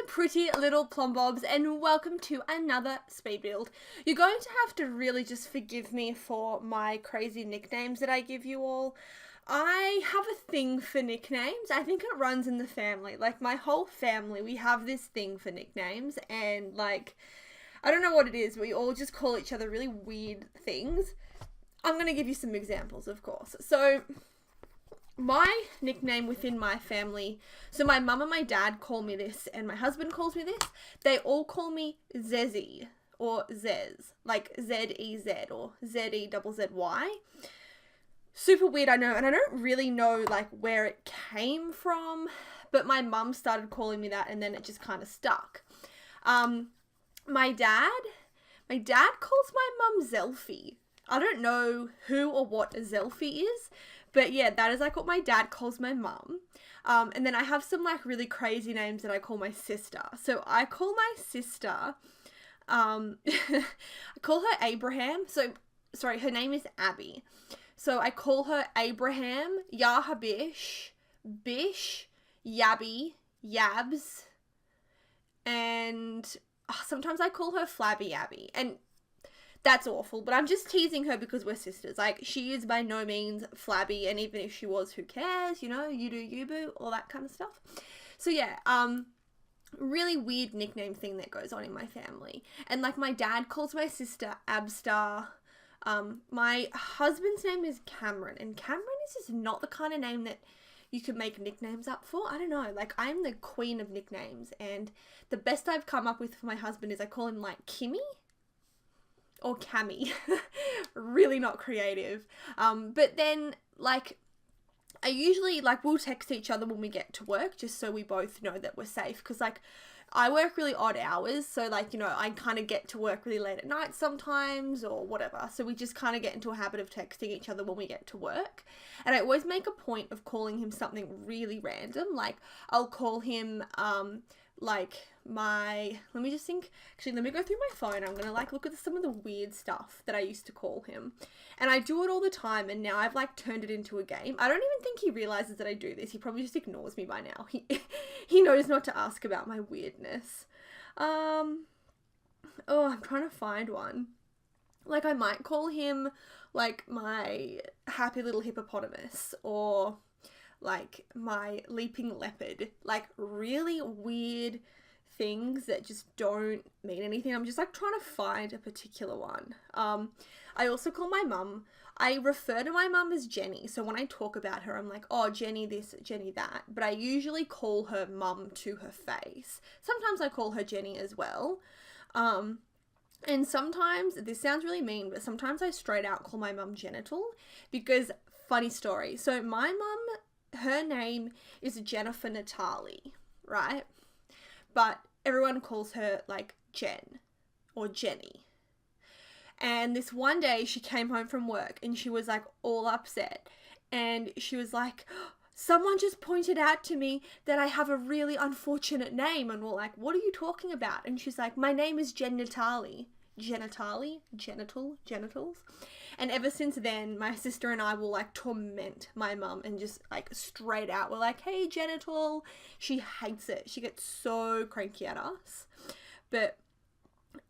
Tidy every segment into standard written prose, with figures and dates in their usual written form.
pretty little plombobs, and welcome to another speed build. You're going to have to really just forgive me for my crazy nicknames that I give you all. I have a thing for nicknames. I think it runs in the family. Like, my whole family, we have this thing for nicknames, and like, I don't know what it is. We all just call each other really weird things. I'm going to give you some examples, of course. So, my nickname within my family, so my mum and my dad call me this, and my husband calls me this. They all call me Zezzy, or Zez, like Z-E-Z, or Z-E-Z-Z-Y. Super weird, I know, and I don't really know, like, where it came from, but my mum started calling me that, and then it just kind of stuck. My dad calls my mum Zelfie. I don't know who or what a Zelfie is, but yeah, that is like what my dad calls my mum. And then I have some like really crazy names that I call my sister. So I call my sister, I call her Abraham. So, sorry, her name is Abby. So I call her Abraham, Yahabish, Bish, Yabby, Yabs, and sometimes I call her Flabby Abby. And that's awful, but I'm just teasing her because we're sisters. Like, she is by no means flabby, and even if she was, who cares? You know, you do you, boo, all that kind of stuff. So yeah, really weird nickname thing that goes on in my family. And like, my dad calls my sister Abstar. My husband's name is Cameron, and Cameron is just not the kind of name that you could make nicknames up for. I don't know, like, I'm the queen of nicknames, and the best I've come up with for my husband is I call him like Kimmy or Cammy. Really not creative. But then, like, I usually, like, we'll text each other when we get to work just so we both know that we're safe, because, like, I work really odd hours, so, like, you know, I kind of get to work really late at night sometimes or whatever, so we just kind of get into a habit of texting each other when we get to work. And I always make a point of calling him something really random. Like, I'll call him like, let me just think, actually, let me go through my phone. I'm gonna like look at some of the weird stuff that I used to call him, and I do it all the time, and now I've like turned it into a game. I don't even think he realizes that I do this. He probably just ignores me by now. He knows not to ask about my weirdness. Oh, I'm trying to find one. Like, I might call him like my happy little hippopotamus, or like my leaping leopard. Like, really weird things that just don't mean anything. I'm just like trying to find a particular one. I also call my mum, I refer to my mum as Jenny. So when I talk about her, I'm like, oh, Jenny this, Jenny that. But I usually call her mum to her face. Sometimes I call her Jenny as well. And sometimes, this sounds really mean, but sometimes I straight out call my mum Genital, because, funny story. So my mum, her name is Jennifer Natali, right? But everyone calls her like Jen or Jenny. And this one day she came home from work and she was like all upset, and she was like, someone just pointed out to me that I have a really unfortunate name. And we're like, what are you talking about? And she's like, my name is Jen Natali. Genitals. And ever since then, my sister and I will like torment my mum, and just like straight out we're like, hey, genital. She hates it. She gets so cranky at us. But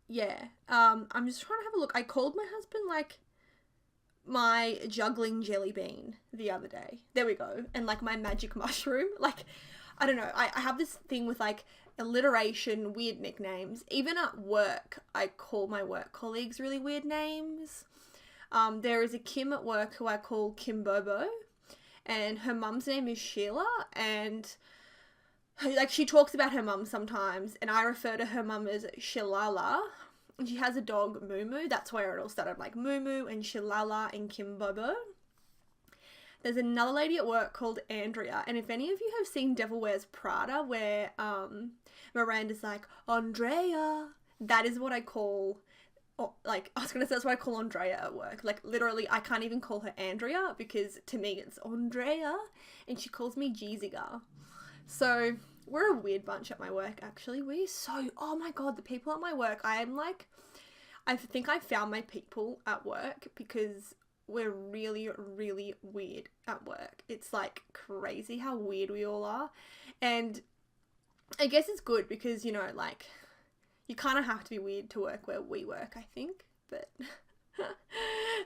yeah, I'm just trying to have a look. I called my husband like my juggling jelly bean the other day. There we go. And like my magic mushroom. Like, I don't know. I have this thing with like alliteration, weird nicknames. Even at work, I call my work colleagues really weird names. There is a Kim at work who I call Kim Bobo, and her mum's name is Sheila, and like, she talks about her mum sometimes, and I refer to her mum as Shilala, and she has a dog, Moo. That's where it all started, like Moo and Shilala and Kim Bobo. There's another lady at work called Andrea, and if any of you have seen Devil Wears Prada, where Miranda's like, Andrea, that is what I call, like, I was going to say that's what I call Andrea at work. Like, literally, I can't even call her Andrea, because to me it's Andrea, and she calls me Jeeziga. So, we're a weird bunch at my work, actually. Oh my god, the people at my work, I think I found my people at work, because we're really, really weird at work. It's like crazy how weird we all are. And I guess it's good because, you know, like, you kind of have to be weird to work where we work, I think. But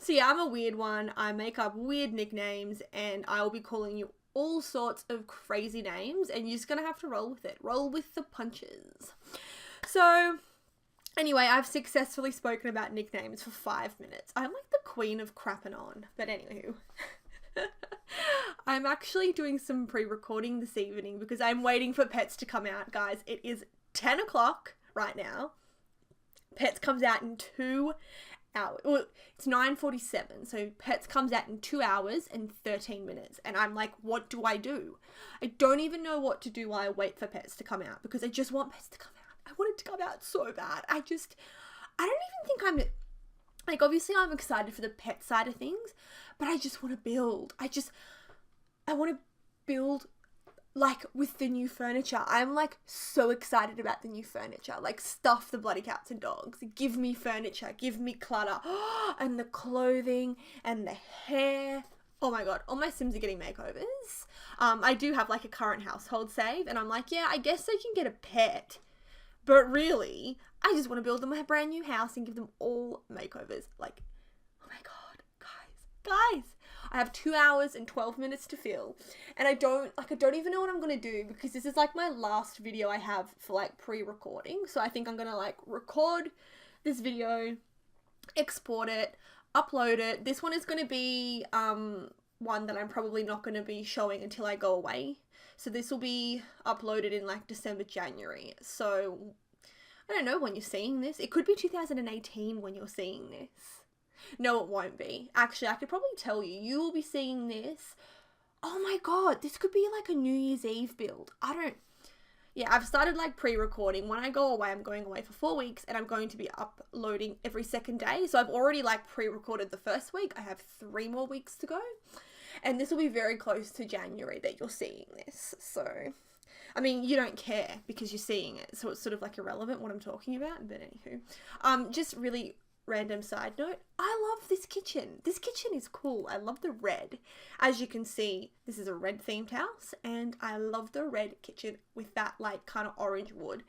so yeah, I'm a weird one. I make up weird nicknames, and I will be calling you all sorts of crazy names, and you're just gonna have to roll with it. Roll with the punches. So anyway, I've successfully spoken about nicknames for 5 minutes. I'm like the queen of crapping on. But anywho, I'm actually doing some pre-recording this evening because I'm waiting for Pets to come out, guys. It is 10 o'clock right now. Pets comes out in 2 hours. Well, it's 9:47, so Pets comes out in 2 hours and 13 minutes. And I'm like, what do? I don't even know what to do while I wait for Pets to come out because I just want Pets to come out. I want it to come out so bad. I don't even think I'm, like, obviously I'm excited for the pet side of things, but I just want to build. I want to build, like, with the new furniture. I'm, like, so excited about the new furniture. Like, stuff the bloody cats and dogs. Give me furniture. Give me clutter. And the clothing and the hair. Oh my god, all my Sims are getting makeovers. I do have, like, a current household save, and I'm like, yeah, I guess I can get a pet. But really, I just want to build them a brand new house and give them all makeovers. Like, oh my god, guys. I have 2 hours and 12 minutes to fill. And I don't even know what I'm going to do because this is like my last video I have for like pre-recording. So I think I'm going to like record this video, export it, upload it. This one is going to be one that I'm probably not going to be showing until I go away. So this will be uploaded in like December, January. So I don't know when you're seeing this. It could be 2018 when you're seeing this. No, it won't be. Actually, I could probably tell you. You will be seeing this. Oh my god, this could be like a New Year's Eve build. Yeah, I've started like pre-recording. When I go away, I'm going away for 4 weeks and I'm going to be uploading every second day. So I've already like pre-recorded the first week. I have 3 more weeks to go. And this will be very close to January that you're seeing this. So, I mean, you don't care because you're seeing it. So it's sort of like irrelevant what I'm talking about. But anywho, just really random side note. I love this kitchen. This kitchen is cool. I love the red. As you can see, this is a red themed house. And I love the red kitchen with that like kind of orange wood.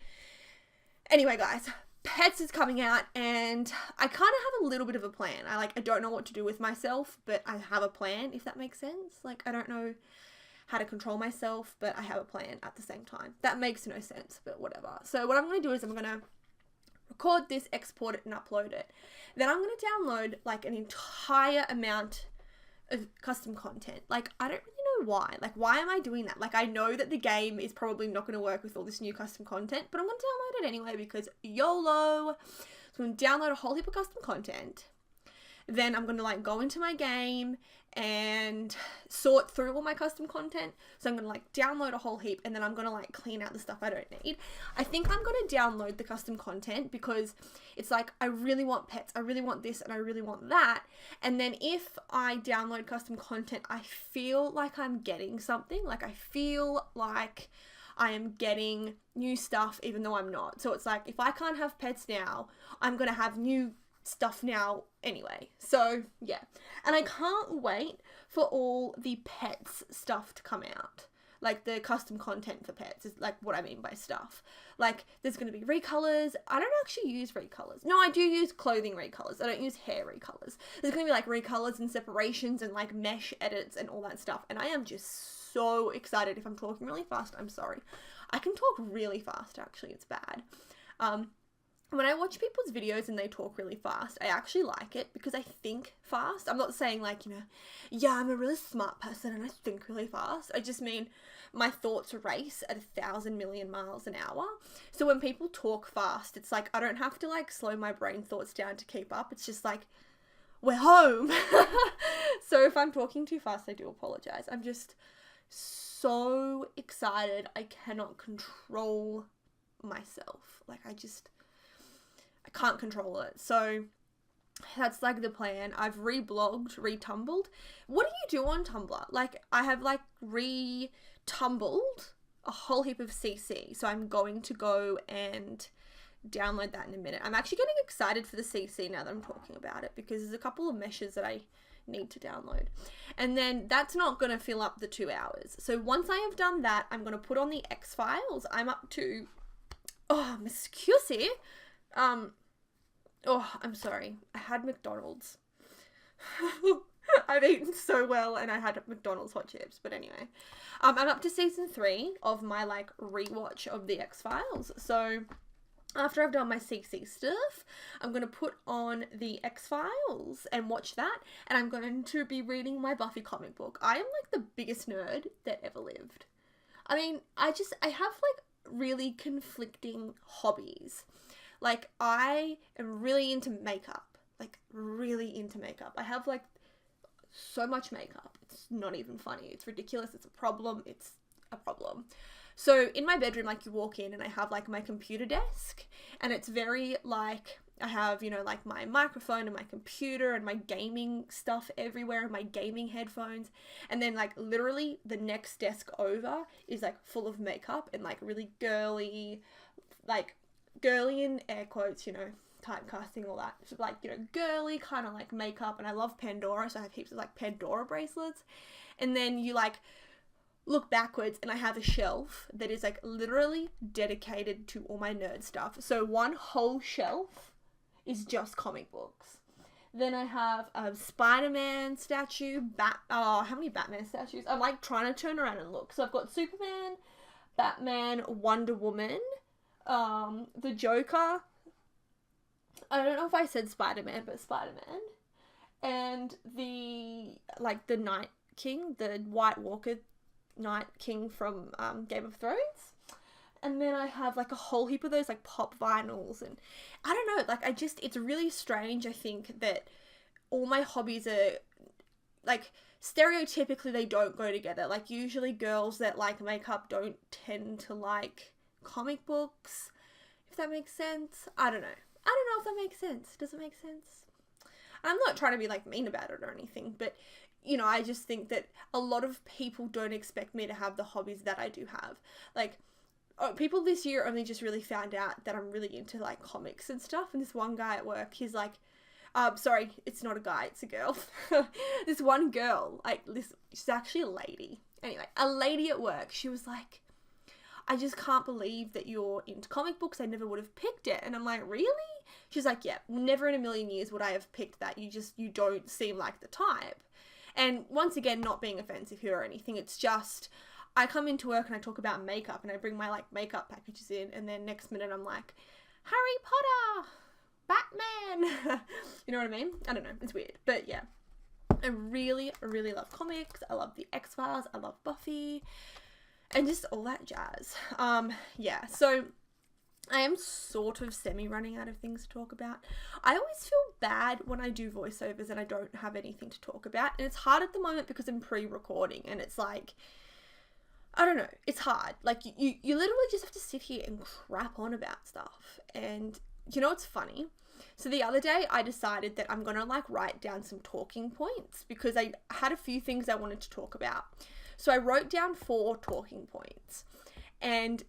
Anyway, guys. Pets is coming out and I kind of have a little bit of a plan. I don't know what to do with myself, but I have a plan, if that makes sense. Like, I don't know how to control myself, but I have a plan at the same time. That makes no sense, but whatever. So what I'm going to do is I'm going to record this, export it, and upload it. Then I'm going to download like an entire amount of custom content. Like, I don't really know why. Like, why am I doing that? Like, I know that the game is probably not going to work with all this new custom content, but I'm going to download it anyway because YOLO. So I'm going to download a whole heap of custom content. Then I'm going to like go into my game and sort through all my custom content. So I'm going to like download a whole heap and then I'm going to like clean out the stuff I don't need. I think I'm going to download the custom content because it's like, I really want pets, I really want this and I really want that. And then if I download custom content, I feel like I'm getting something. Like I feel like I am getting new stuff even though I'm not. So it's like, if I can't have pets now, I'm going to have new stuff now anyway. So yeah, and I can't wait for all the pets stuff to come out. Like the custom content for pets is like what I mean by stuff. Like there's going to be recolors. I don't actually use recolors. No, I do use clothing recolors. I don't use hair recolors. There's going to be like recolors and separations and like mesh edits and all that stuff. And I am just so excited. If I'm talking really fast, I'm sorry. I can talk really fast actually. It's bad. When I watch people's videos and they talk really fast, I actually like it because I think fast. I'm not saying like, you know, yeah, I'm a really smart person and I think really fast. I just mean my thoughts race at 1,000 million miles an hour. So when people talk fast, it's like, I don't have to like slow my brain thoughts down to keep up. It's just like, we're home. So if I'm talking too fast, I do apologize. I'm just so excited. I cannot control myself. Like I can't control it. So that's like the plan. I've reblogged, retumbled. What do you do on Tumblr? Like I have like retumbled a whole heap of CC. So I'm going to go and download that in a minute. I'm actually getting excited for the CC now that I'm talking about it because there's a couple of meshes that I need to download. And then that's not going to fill up the 2 hours. So once I have done that, I'm going to put on the X-Files. I'm up to, excuse me. I'm sorry. I had McDonald's. I've eaten so well and I had McDonald's hot chips. But anyway, I'm up to season 3 of my like rewatch of the X-Files. So after I've done my CC stuff, I'm going to put on the X-Files and watch that. And I'm going to be reading my Buffy comic book. I am like the biggest nerd that ever lived. I mean, I have like really conflicting hobbies. Like I am really into makeup. Like really into makeup. I have like so much makeup. It's not even funny. It's ridiculous. It's a problem. It's a problem. So in my bedroom, like you walk in and I have like my computer desk and it's very like, I have, you know, like my microphone and my computer and my gaming stuff everywhere and my gaming headphones. And then like literally the next desk over is like full of makeup and like really girly, like girly in air quotes, you know, typecasting, all that. So like, you know, girly kind of like makeup. And I love Pandora. So I have heaps of like Pandora bracelets. And then you like look backwards and I have a shelf that is like literally dedicated to all my nerd stuff. So one whole shelf is just comic books. Then I have a Spider-Man statue, how many Batman statues? I'm like trying to turn around and look. So I've got Superman, Batman, Wonder Woman, the Joker. I don't know if I said Spider-Man, but Spider-Man. And the Night King, the White Walker Night King from Game of Thrones. And then I have like a whole heap of those like pop vinyls, and I don't know, like it's really strange. I think that all my hobbies are like stereotypically they don't go together. Like usually girls that like makeup don't tend to like comic books, if that makes sense. I don't know if that makes sense. Does it make sense? I'm not trying to be like mean about it or anything, but you know, I just think that a lot of people don't expect me to have the hobbies that I do have. Like, people this year only just really found out that I'm really into like comics and stuff. And this one guy at work, he's like, sorry, it's not a guy, it's a girl. This one girl, like she's actually a lady. Anyway, a lady at work, she was like, I just can't believe that you're into comic books. I never would have picked it. And I'm like, really? She's like, yeah, never in a million years would I have picked that. You don't seem like the type. And once again, not being offensive here or anything, it's just, I come into work and I talk about makeup and I bring my like makeup packages in, and then next minute I'm like, Harry Potter, Batman. You know what I mean? I don't know. It's weird. But yeah, I really, really love comics. I love the X-Files. I love Buffy and just all that jazz. Yeah, so I am sort of semi-running out of things to talk about. I always feel bad when I do voiceovers and I don't have anything to talk about. And it's hard at the moment because I'm pre-recording and it's like, I don't know, it's hard. Like, you literally just have to sit here and crap on about stuff. And you know what's funny? So the other day I decided that I'm going to like write down some talking points because I had a few things I wanted to talk about. So I wrote down 4 talking points. And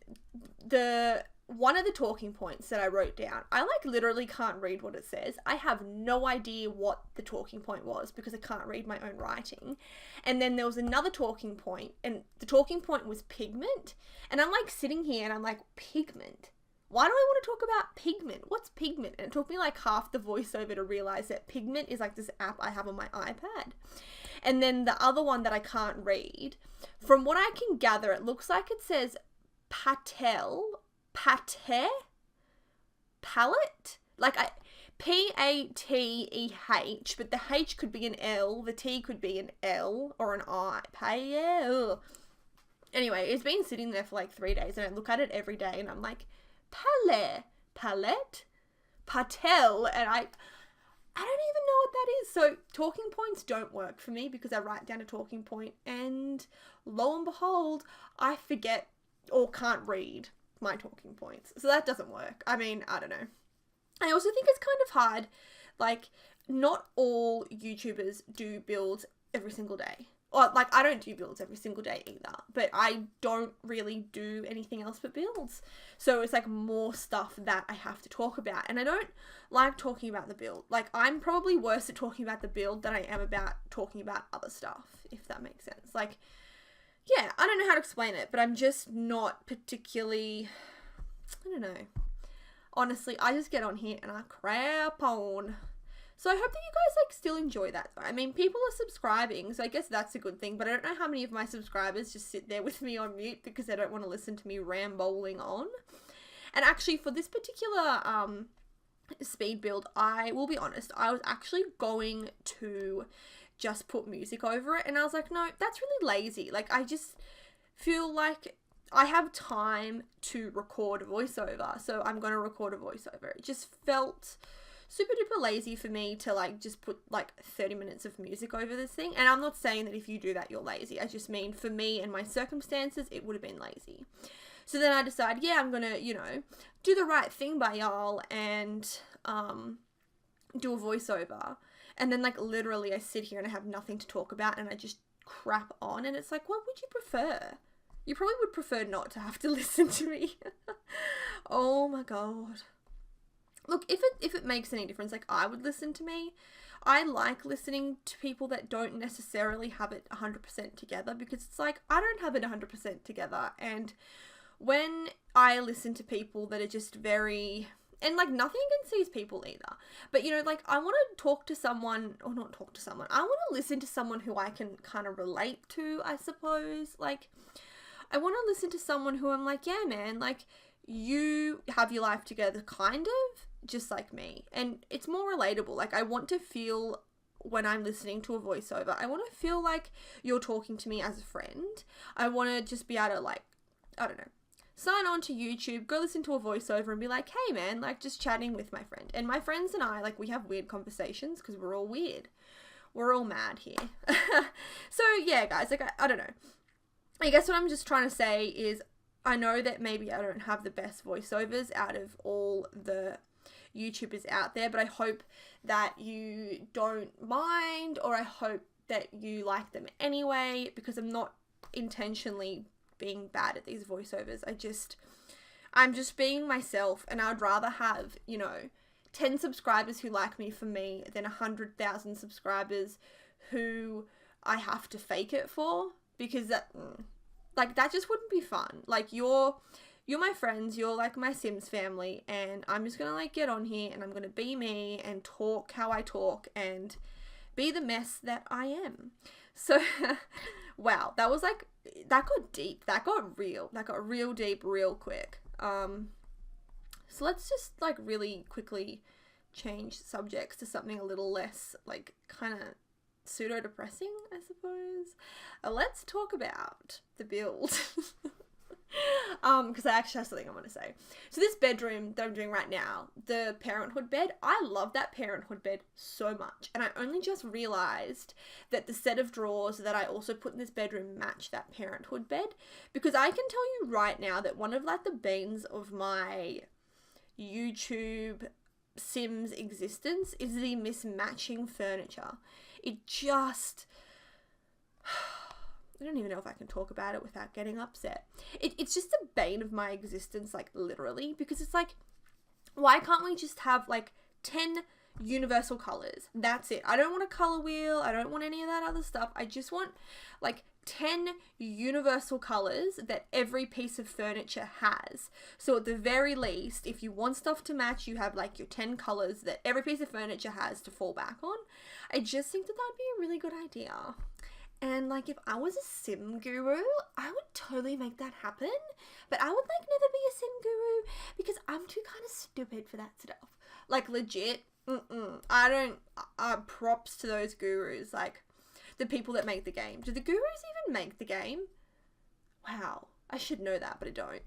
one of the talking points that I wrote down, I like literally can't read what it says. I have no idea what the talking point was because I can't read my own writing. And then there was another talking point, and the talking point was pigment. And I'm like sitting here and I'm like, pigment? Why do I want to talk about pigment? What's pigment? And it took me like half the voiceover to realize that pigment is like this app I have on my iPad. And then the other one that I can't read, from what I can gather, it looks like it says palette, like P-A-T-E-H, but the H could be an L, the T could be an L or an I. Anyway, it's been sitting there for like 3 days and I look at it every day and I'm like, palette, patel, and I don't even know what that is. So talking points don't work for me because I write down a talking point and lo and behold, I forget or can't read my talking points. So that doesn't work. I mean, I don't know. I also think it's kind of hard. Like, not all YouTubers do builds every single day. Or, like, I don't do builds every single day either, but I don't really do anything else but builds. So it's, like, more stuff that I have to talk about. And I don't like talking about the build. Like, I'm probably worse at talking about the build than I am about talking about other stuff, if that makes sense. Like, yeah, I don't know how to explain it, but I'm just not particularly, I don't know. Honestly, I just get on here and I crap on. So I hope that you guys, like, still enjoy that. I mean, people are subscribing, so I guess that's a good thing. But I don't know how many of my subscribers just sit there with me on mute because they don't want to listen to me rambling on. And actually, for this particular speed build, I will be honest, I was actually going to just put music over it. And I was like, no, that's really lazy. Like, I just feel like I have time to record a voiceover. So I'm going to record a voiceover. It just felt super duper lazy for me to, like, just put, like, 30 minutes of music over this thing. And I'm not saying that if you do that, you're lazy. I just mean for me and my circumstances, it would have been lazy. So then I decided, yeah, I'm gonna, you know, do the right thing by y'all and do a voiceover. And then, like, literally I sit here and I have nothing to talk about and I just crap on. And it's like, what would you prefer? You probably would prefer not to have to listen to me. Oh my god. Look, if it makes any difference, like, I would listen to me. I like listening to people that don't necessarily have it 100% together because it's like, I don't have it 100% together. And when I listen to people that are just very, and, like, nothing against these people either, but, you know, like, I want to talk to someone, or not talk to someone, I want to listen to someone who I can kind of relate to, I suppose. Like, I want to listen to someone who I'm like, yeah, man, like, you have your life together, kind of, just like me. And it's more relatable. Like, I want to feel, when I'm listening to a voiceover, I want to feel like you're talking to me as a friend. I want to just be able to, like, I don't know, sign on to YouTube, go listen to a voiceover and be like, hey man, like, just chatting with my friend. And my friends and I, like, we have weird conversations because we're all weird. We're all mad here. So yeah, guys, like, I don't know. I guess what I'm just trying to say is, I know that maybe I don't have the best voiceovers out of all the YouTubers out there, but I hope that you don't mind, or I hope that you like them anyway, because I'm not intentionally being bad at these voiceovers. I'm just being myself, and I'd rather have, you know, 10 subscribers who like me for me than 100,000 subscribers who I have to fake it for, because that, like, that just wouldn't be fun. Like, you're my friends, you're, like, my Sims family, and I'm just gonna, like, get on here and I'm gonna be me and talk how I talk and be the mess that I am. So, wow, that was, like, that got deep, that got real deep real quick. So let's just, like, really quickly change subjects to something a little less, like, kind of pseudo-depressing, I suppose. Let's talk about the build. Because I actually have something I want to say. So this bedroom that I'm doing right now, the parenthood bed, I love that parenthood bed so much. And I only just realized that the set of drawers that I also put in this bedroom match that parenthood bed. Because I can tell you right now that one of, like, the banes of my YouTube Sims existence is the mismatching furniture. It just, I don't even know if I can talk about it without getting upset. It's just a bane of my existence, like, literally, because it's like, why can't we just have, like, 10 universal colors? That's it. I don't want a color wheel. I don't want any of that other stuff. I just want, like, 10 universal colors that every piece of furniture has. So at the very least, if you want stuff to match, you have, like, your 10 colors that every piece of furniture has to fall back on. I just think that that'd be a really good idea. And, like, if I was a sim guru, I would totally make that happen. But I would, like, never be a sim guru because I'm too kind of stupid for that stuff. Like, legit, I don't, props to those gurus, like, the people that make the game. Do the gurus even make the game? Wow, I should know that, but I don't.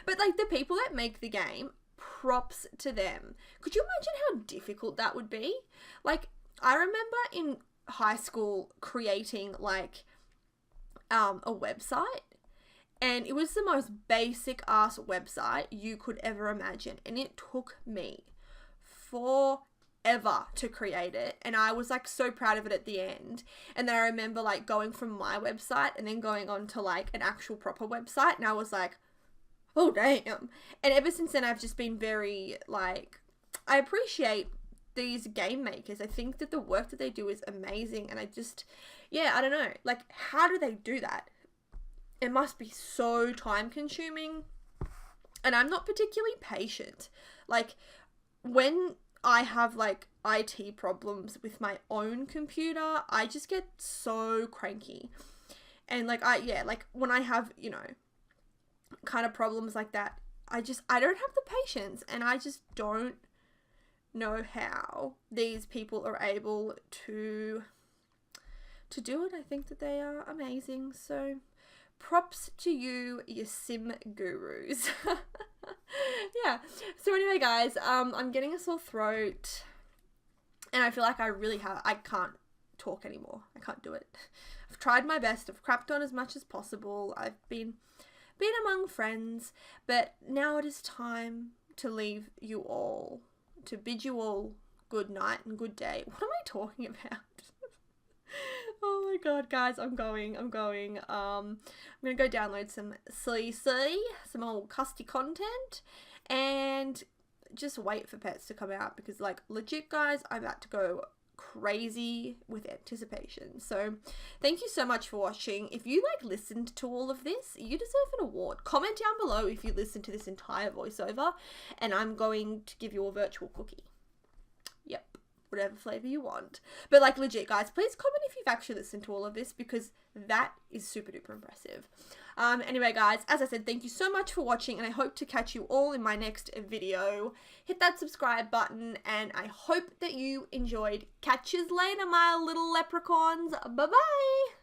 But, like, the people that make the game, props to them. Could you imagine how difficult that would be? Like, I remember in high school creating, like, a website, and it was the most basic ass website you could ever imagine, and it took me forever ever to create it, and I was like so proud of it at the end. And then I remember like going from my website and then going on to like an actual proper website, and I was like, oh damn. And ever since then I've just been very like, I appreciate these game makers. I think that the work that they do is amazing, and I just, yeah, I don't know, like, how do they do that? It must be so time consuming, and I'm not particularly patient. Like, when I have like IT problems with my own computer, I just get so cranky. And like, like when I have, you know, kind of problems like that, I don't have the patience, and I just don't know how these people are able to do it. I think that they are amazing. So props to you sim gurus. Yeah. So anyway, guys, I'm getting a sore throat, and I feel like I can't talk anymore. I can't do it. I've tried my best. I've crapped on as much as possible. I've been among friends, but now it is time to leave you all, to bid you all good night and good day. What am I talking about? Oh my god, guys, I'm going. I'm gonna go download some some old custy content, and just wait for pets to come out, because like, legit guys, I'm about to go crazy with anticipation. So thank you so much for watching. If you like listened to all of this, you deserve an award. Comment down below if you listened to this entire voiceover, and I'm going to give you a virtual cookie. Yep, whatever flavor you want. But like, legit guys, please comment if you've actually listened to all of this, because that is super duper impressive. Anyway guys, as I said, thank you so much for watching, and I hope to catch you all in my next video. Hit that subscribe button, and I hope that you enjoyed. Catch yous later, my little leprechauns. Bye bye.